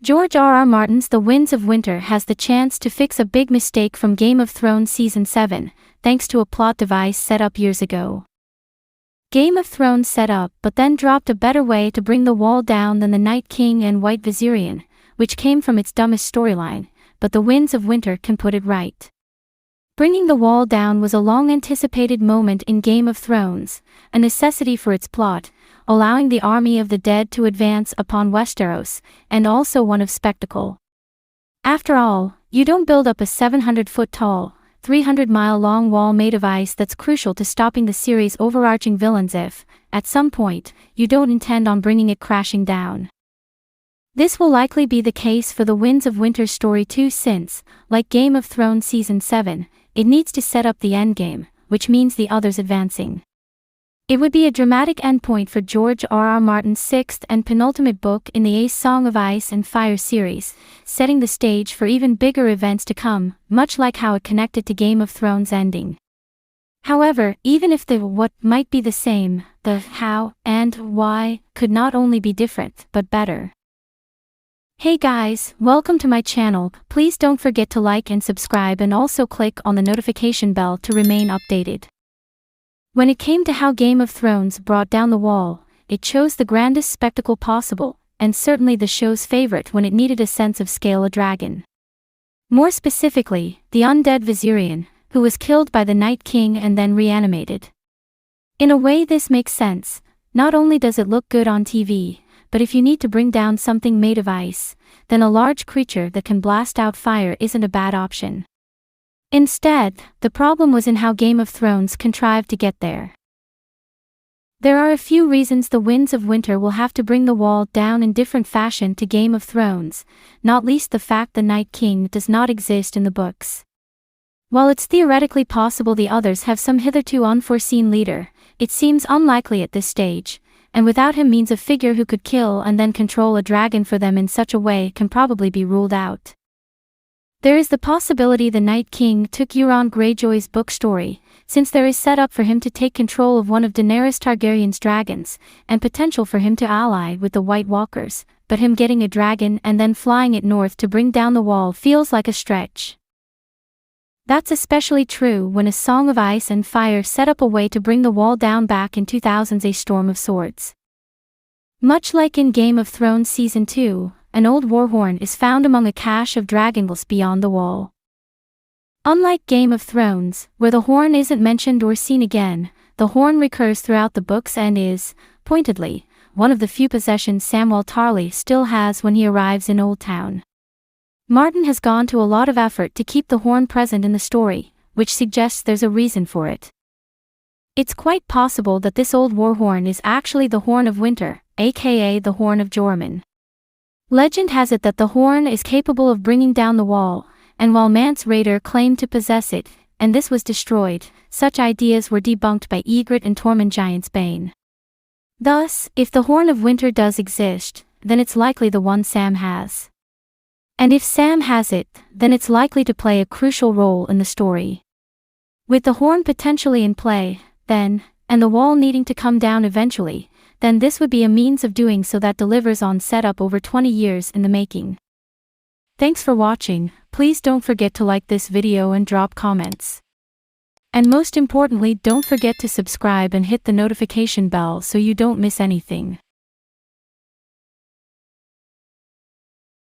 George R.R. Martin's The Winds of Winter has the chance to fix a big mistake from Game of Thrones Season 7, thanks to a plot device set up years ago. Game of Thrones set up but then dropped a better way to bring the wall down than the Night King and Wight Viserion, which came from its dumbest storyline, but The Winds of Winter can put it right. Bringing the wall down was a long-anticipated moment in Game of Thrones, a necessity for its plot, allowing the army of the dead to advance upon Westeros, and also one of spectacle. After all, you don't build up a 700-foot-tall, 300-mile-long wall made of ice that's crucial to stopping the series' overarching villains if, at some point, you don't intend on bringing it crashing down. This will likely be the case for the Winds of Winter story too since, like Game of Thrones Season 7, it needs to set up the endgame, which means the others advancing. It would be a dramatic endpoint for George R.R. Martin's sixth and penultimate book in the A Song of Ice and Fire series, setting the stage for even bigger events to come, much like how it connected to Game of Thrones' ending. However, even if the what might be the same, the how and why could not only be different, but better. Hey guys, welcome to my channel. Please don't forget to like and subscribe and also click on the notification bell to remain updated. When it came to how Game of Thrones brought down the wall, it chose the grandest spectacle possible, and certainly the show's favorite when it needed a sense of scale: a dragon. More specifically, the undead Viserion, who was killed by the Night King and then reanimated. In a way this makes sense. Not only does it look good on TV, but if you need to bring down something made of ice, then a large creature that can blast out fire isn't a bad option. Instead, the problem was in how Game of Thrones contrived to get there. There are a few reasons the Winds of Winter will have to bring the wall down in different fashion to Game of Thrones, not least the fact the Night King does not exist in the books. While it's theoretically possible the others have some hitherto unforeseen leader, it seems unlikely at this stage, and without him means a figure who could kill and then control a dragon for them in such a way can probably be ruled out. There is the possibility the Night King took Euron Greyjoy's book story, since there is set up for him to take control of one of Daenerys Targaryen's dragons, and potential for him to ally with the White Walkers, but him getting a dragon and then flying it north to bring down the wall feels like a stretch. That's especially true when A Song of Ice and Fire set up a way to bring the wall down back in 2000's A Storm of Swords. Much like in Game of Thrones Season 2, an old warhorn is found among a cache of dragongles beyond the wall. Unlike Game of Thrones, where the horn isn't mentioned or seen again, the horn recurs throughout the books and is, pointedly, one of the few possessions Samwell Tarly still has when he arrives in Old Town. Martin has gone to a lot of effort to keep the horn present in the story, which suggests there's a reason for it. It's quite possible that this old warhorn is actually the Horn of Winter, aka the Horn of Jormungand. Legend has it that the horn is capable of bringing down the wall, and while Mance Rayder claimed to possess it, and this was destroyed, such ideas were debunked by Ygritte and Tormund Giant's Bane. Thus, if the Horn of Winter does exist, then it's likely the one Sam has. And if Sam has it, then it's likely to play a crucial role in the story. With the horn potentially in play, then, and the wall needing to come down eventually, then this would be a means of doing so that delivers on setup over 20 years in the making. Thanks for watching. Please don't forget to like this video and drop comments. And most importantly, don't forget to subscribe and hit the notification bell so you don't miss anything.